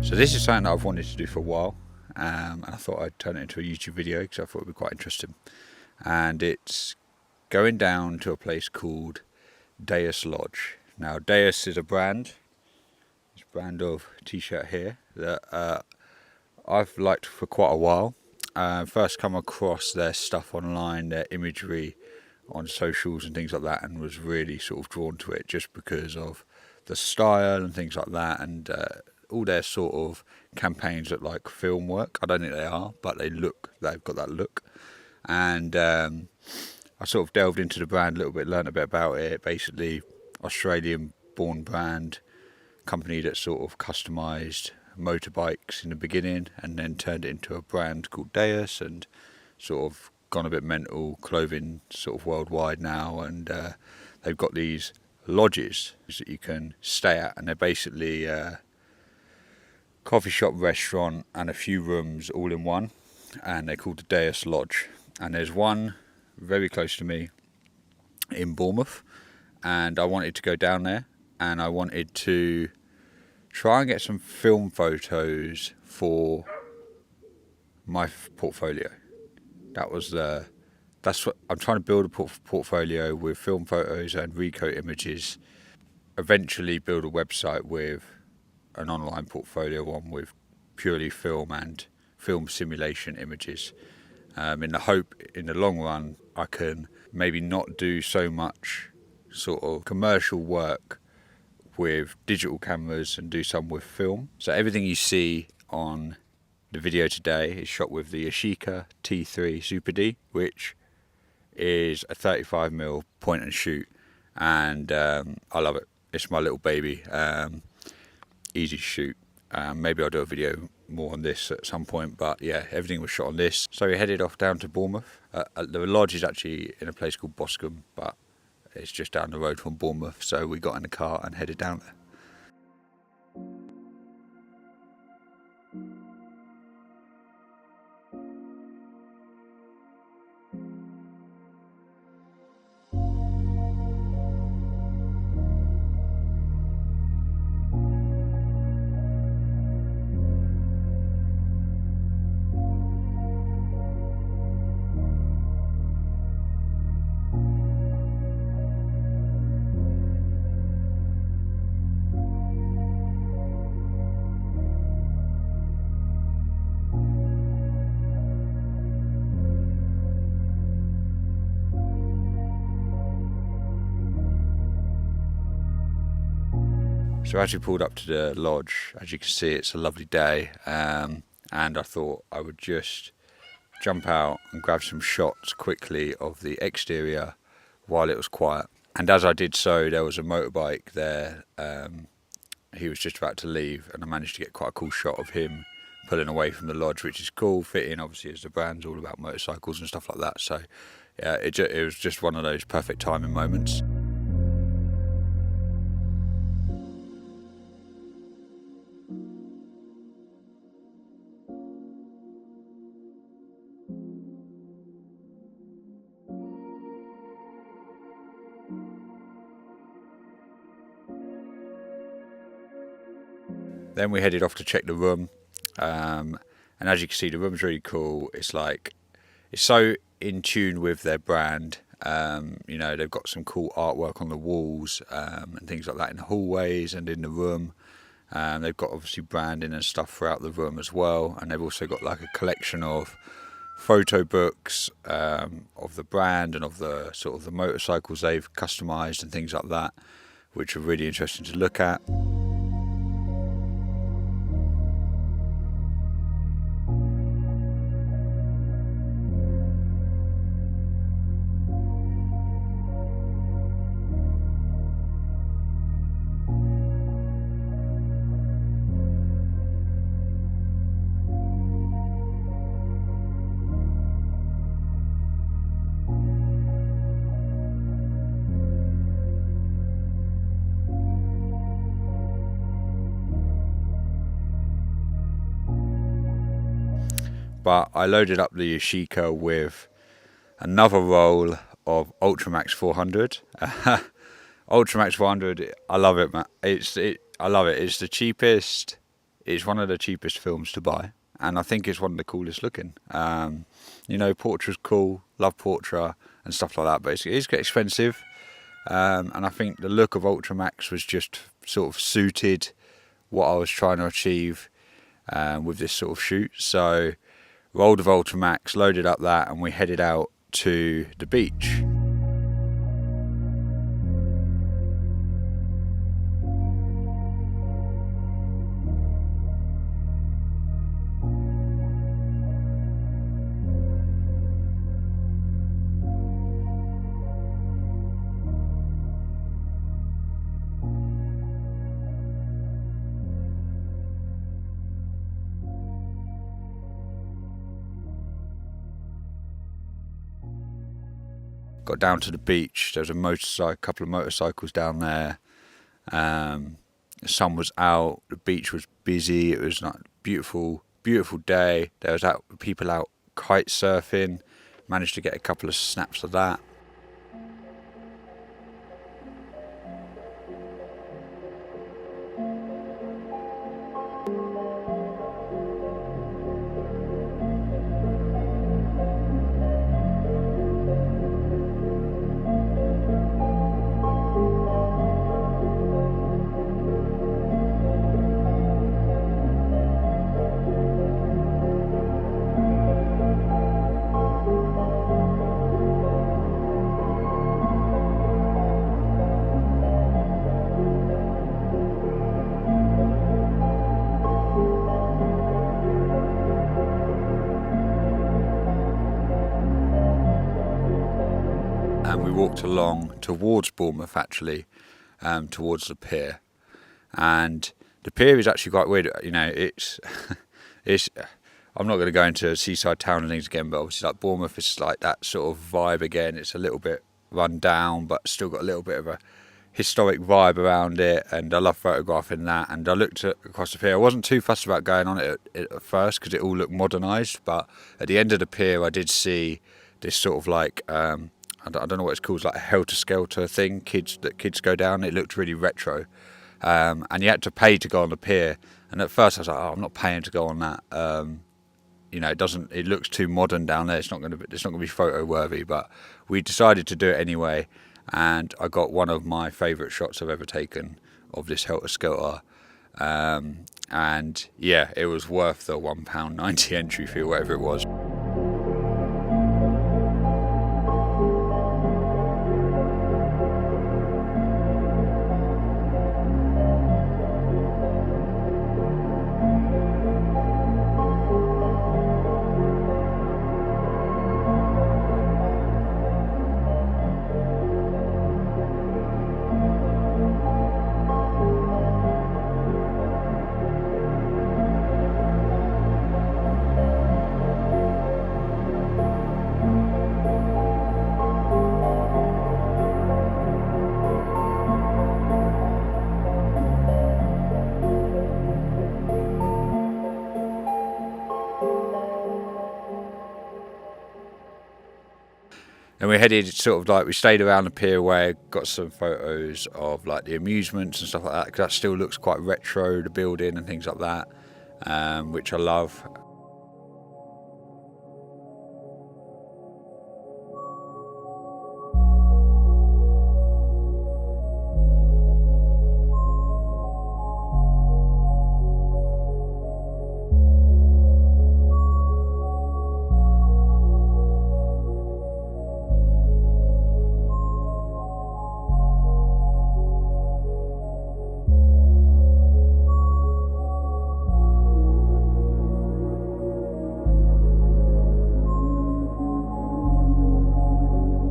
So this is something that I've wanted to do for a while, and I thought I'd turn it into a YouTube video because I thought it would be quite interesting. And it's going down to a place called Deus Lodge. Now Deus is a brand. It's a brand of t-shirt here that I've liked for quite a while. First come across their stuff online, their imagery on socials and things like that, and was really sort of drawn to it just because of the style and things like that, and all their sort of campaigns look like film work. I don't think they are, but they've got that look. And I sort of delved into the brand a little bit, learned a bit about it. Basically, Australian born brand, company that sort of customised motorbikes in the beginning and then turned it into a brand called Deus, and sort of gone a bit mental, clothing sort of worldwide now. And they've got these lodges that you can stay at, and they're basically coffee shop, restaurant and a few rooms all in one, and they're called the Deus Lodge. And there's one very close to me in Bournemouth, and I wanted to go down there and I wanted to try and get some film photos for my portfolio. That's what I'm trying to build, a portfolio with film photos and recoat images. Eventually build a website with an online portfolio one with purely film and film simulation images, in the hope in the long run I can maybe not do so much sort of commercial work with digital cameras and do some with film. So everything you see on the video today is shot with the Yashica T3 Super D, which is a 35mm point and shoot, and I love it. It's my little baby. Easy to shoot. Maybe I'll do a video more on this at some point, but yeah, everything was shot on this. So we headed off down to Bournemouth. The lodge is actually in a place called Boscombe, but it's just down the road from Bournemouth, so we got in the car and headed down there. So as we pulled up to the lodge, as you can see, it's a lovely day, and I thought I would just jump out and grab some shots quickly of the exterior while it was quiet. And as I did so, there was a motorbike there. He was just about to leave, and I managed to get quite a cool shot of him pulling away from the lodge, which is cool, fitting obviously as the brand's all about motorcycles and stuff like that. So yeah, it was just one of those perfect timing moments. Then we headed off to check the room, and as you can see, the room's really cool. It's so in tune with their brand. They've got some cool artwork on the walls and things like that in the hallways and in the room. They've got obviously branding and stuff throughout the room as well, and they've also got like a collection of photo books of the brand and of the sort of the motorcycles they've customised and things like that, which are really interesting to look at. But I loaded up the Yashica with another roll of Ultramax 400. Ultramax 400, I love it, man. I love it. It's the cheapest it's one of the cheapest films to buy, and I think it's one of the coolest looking. You know, Portra's cool, love Portra and stuff like that, but it's expensive. And I think the look of Ultramax was just sort of suited what I was trying to achieve with this sort of shoot. So rolled with Ultramax, loaded up that, and we headed out to the beach. Got down to the beach. There was a couple of motorcycles down there. The sun was out. The beach was busy. It was like a beautiful, beautiful day. There was people out kite surfing. Managed to get a couple of snaps of that. And we walked along towards Bournemouth, actually, towards the pier. And the pier is actually quite weird. You know, it's I'm not going to go into a seaside town and things again, but obviously like Bournemouth is like that sort of vibe again. It's a little bit run down, but still got a little bit of a historic vibe around it. And I love photographing that. And I looked across the pier. I wasn't too fussed about going on it at first because it all looked modernised. But at the end of the pier, I did see this sort of like I don't know what it's called, it's like a helter-skelter thing, kids go down. It looked really retro, and you had to pay to go on the pier. And at first I was like, oh, I'm not paying to go on that. You know, it looks too modern down there. It's not going to be photo worthy. But we decided to do it anyway, and I got one of my favourite shots I've ever taken of this helter-skelter. And yeah, it was worth the £1.90 entry fee, whatever it was. And we headed we stayed around the pier where got some photos of like the amusements and stuff like that, because that still looks quite retro, the building and things like that, which I love.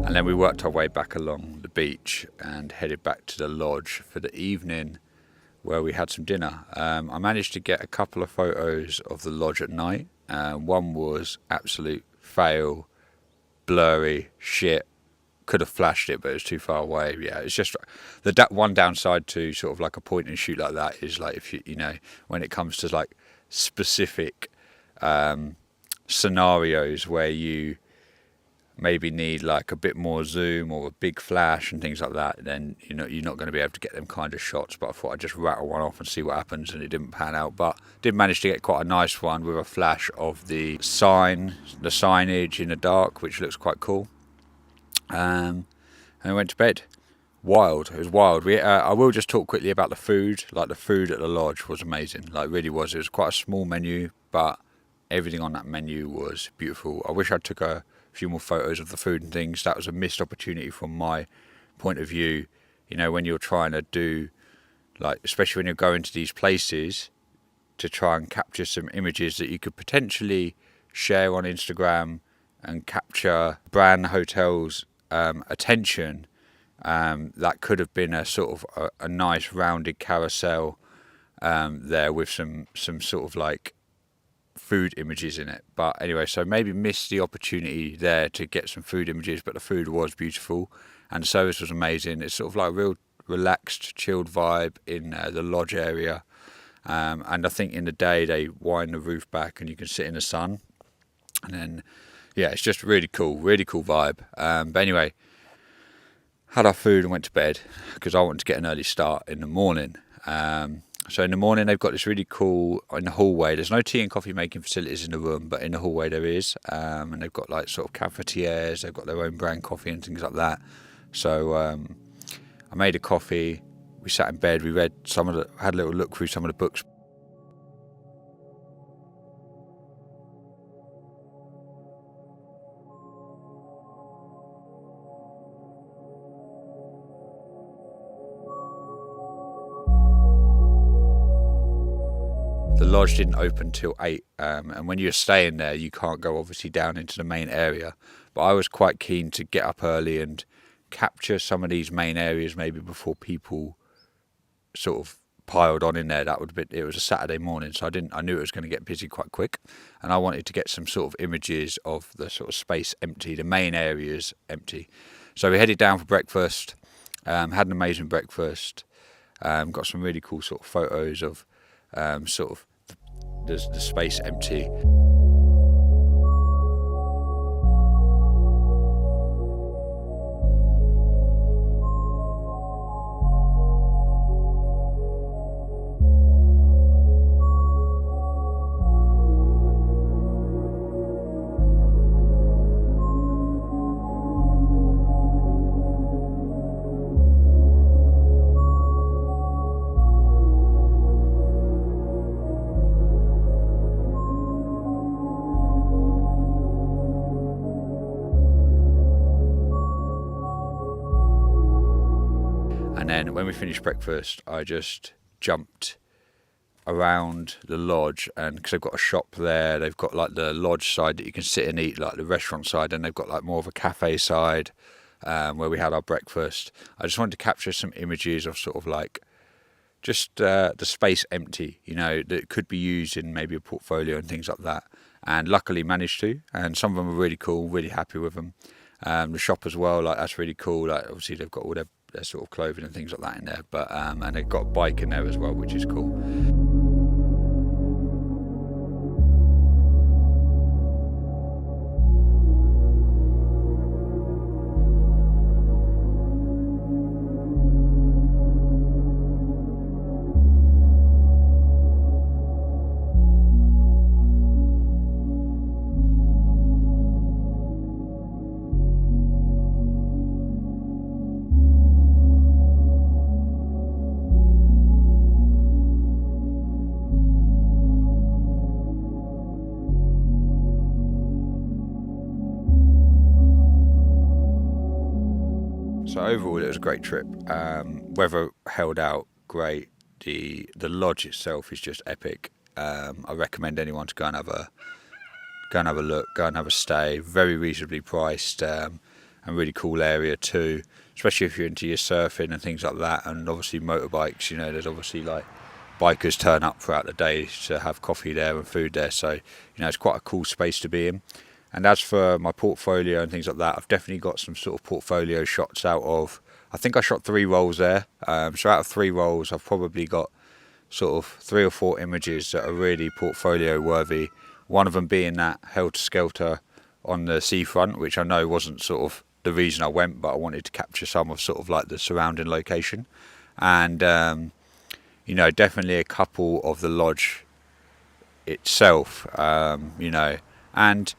And then we worked our way back along the beach and headed back to the lodge for the evening, where we had some dinner. I managed to get a couple of photos of the lodge at night. One was absolute fail, blurry, shit. Could have flashed it, but it was too far away. Yeah, it's just the one downside to sort of like a point and shoot like that is like if you know when it comes to like specific scenarios where you maybe need like a bit more zoom or a big flash and things like that, then you're not going to be able to get them kind of shots. But I thought I'd just rattle one off and see what happens, and it didn't pan out, but did manage to get quite a nice one with a flash of the signage in the dark, which looks quite cool. And I went to bed. Wild. It was wild. I will just talk quickly about the food. Like, the food at the lodge was amazing. Like, really was. It was quite a small menu, but everything on that menu was beautiful. I wish I took a few more photos of the food and things. That was a missed opportunity from my point of view. When you're trying to do, like, especially when you're going to these places, to try and capture some images that you could potentially share on Instagram and capture brand hotels' attention. That could have been a sort of a nice rounded carousel there with some sort of like food images in it. But anyway, so maybe missed the opportunity there to get some food images, but the food was beautiful and the service was amazing. It's sort of like a real relaxed, chilled vibe in the lodge area. And I think in the day they wind the roof back and you can sit in the sun. And then, yeah, it's just really cool vibe. But anyway, had our food and went to bed because I wanted to get an early start in the morning. So in the morning they've got this really cool, in the hallway, there's no tea and coffee making facilities in the room, but in the hallway there is. And they've got like sort of cafetières, they've got their own brand coffee and things like that. So I made a coffee, we sat in bed, we read had a little look through some of the books. The lodge didn't open till 8, and when you're staying there you can't go obviously down into the main area, but I was quite keen to get up early and capture some of these main areas maybe before people sort of piled on in there. It was a Saturday morning, so I knew it was going to get busy quite quick, and I wanted to get some sort of images of the sort of space empty, the main areas empty. So we headed down for breakfast, had an amazing breakfast, got some really cool sort of photos of sort of the space empty. And then when we finished breakfast, I just jumped around the lodge, and because they've got a shop there, they've got like the lodge side that you can sit and eat, like the restaurant side, and they've got like more of a cafe side where we had our breakfast. I just wanted to capture some images of sort of like just the space empty, that could be used in maybe a portfolio and things like that. And luckily managed to, and some of them were really cool, really happy with them. The shop as well, like that's really cool. Like obviously they've got all their sort of clothing and things like that in there, but and they've got a bike in there as well, which is cool. So overall, it was a great trip. Weather held out great. The lodge itself is just epic. I recommend anyone to go and have a look, go and have a stay. Very reasonably priced, and really cool area too. Especially if you're into your surfing and things like that, and obviously motorbikes. There's obviously like bikers turn up throughout the day to have coffee there and food there. So it's quite a cool space to be in. And as for my portfolio and things like that, I've definitely got some sort of portfolio shots out of, I think I shot 3 rolls there. So out of 3 rolls, I've probably got sort of 3 or 4 images that are really portfolio worthy. One of them being that Helter Skelter on the seafront, which I know wasn't sort of the reason I went, but I wanted to capture some of sort of like the surrounding location. And you know, definitely a couple of the lodge itself, you know, and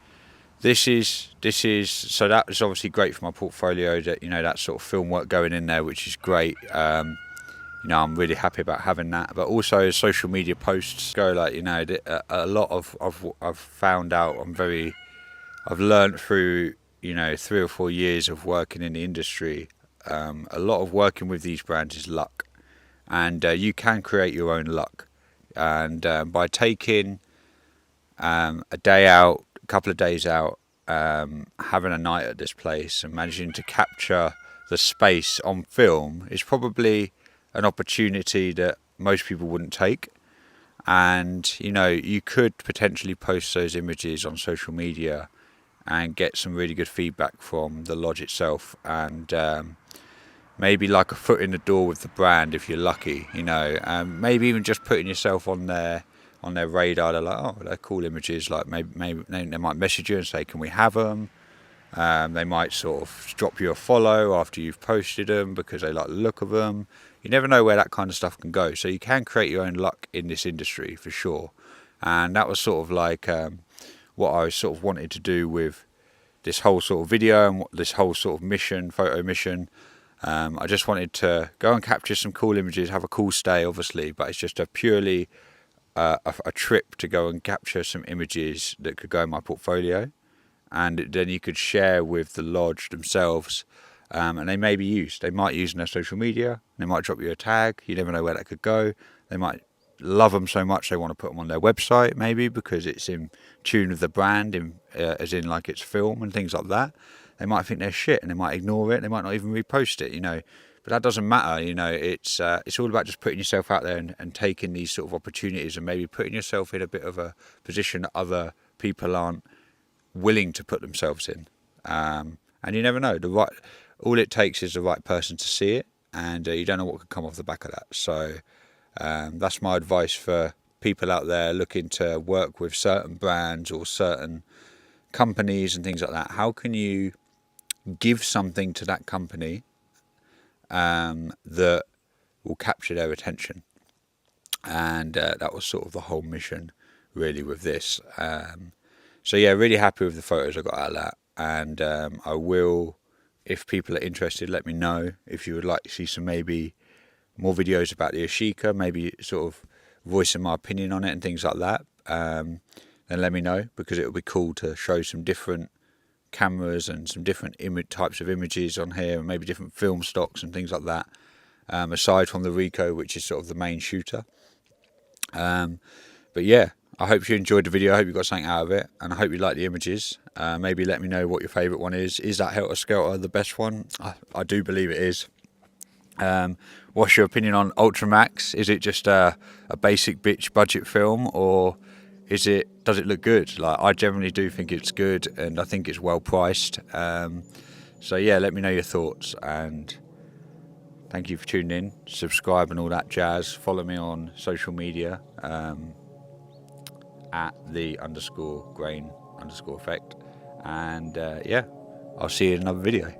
this is so that is obviously great for my portfolio, that, you know, that sort of film work going in there, which is great. You know, I'm really happy about having that, but also social media posts go, like, you know, a lot of I've found out, I've learned through, you know, 3 or 4 years of working in the industry, a lot of working with these brands is luck, and you can create your own luck, and by taking a day out, a couple of days out, having a night at this place and managing to capture the space on film is probably an opportunity that most people wouldn't take. And, you know, you could potentially post those images on social media and get some really good feedback from the lodge itself, and maybe like a foot in the door with the brand if you're lucky, you know. Maybe even just putting yourself on their radar. They're like, oh, they're cool images. Like maybe they might message you and say, can we have them? They might sort of drop you a follow after you've posted them because they like the look of them. You never know where that kind of stuff can go. So you can create your own luck in this industry for sure. And that was sort of like what I sort of wanted to do with this whole sort of video and this whole sort of mission, photo mission. I just wanted to go and capture some cool images, have a cool stay, obviously, but it's just a purely a trip to go and capture some images that could go in my portfolio, and then you could share with the lodge themselves, and they may be used. They might use in their social media. They might drop you a tag. You never know where that could go. They might love them so much they want to put them on their website, maybe because it's in tune with the brand, as in like it's film and things like that. They might think they're shit and they might ignore it. They might not even repost it, you know. But that doesn't matter, you know. It's all about just putting yourself out there and taking these sort of opportunities and maybe putting yourself in a bit of a position that other people aren't willing to put themselves in. And you never know. All it takes is the right person to see it, and you don't know what could come off the back of that. So that's my advice for people out there looking to work with certain brands or certain companies and things like that. How can you give something to that company that will capture their attention? And that was sort of the whole mission really with this. So yeah, really happy with the photos I got out of that, and I will, if people are interested, let me know if you would like to see some maybe more videos about the Ashika, maybe sort of voicing my opinion on it and things like that. Then let me know, because it would be cool to show some different cameras and some different types of images on here, and maybe different film stocks and things like that, aside from the Ricoh, which is sort of the main shooter. But yeah, I hope you enjoyed the video. I hope you got something out of it, and I hope you like the images. Maybe let me know what your favourite one is. Is that Helter Skelter the best one? I do believe it is. What's your opinion on Ultramax? Is it just a basic bitch budget film, or does it look good? Like, I generally do think it's good, and I think it's well priced. So yeah, let me know your thoughts, and thank you for tuning in. Subscribe and all that jazz. Follow me on social media at @the_grain_effect, and yeah, I'll see you in another video.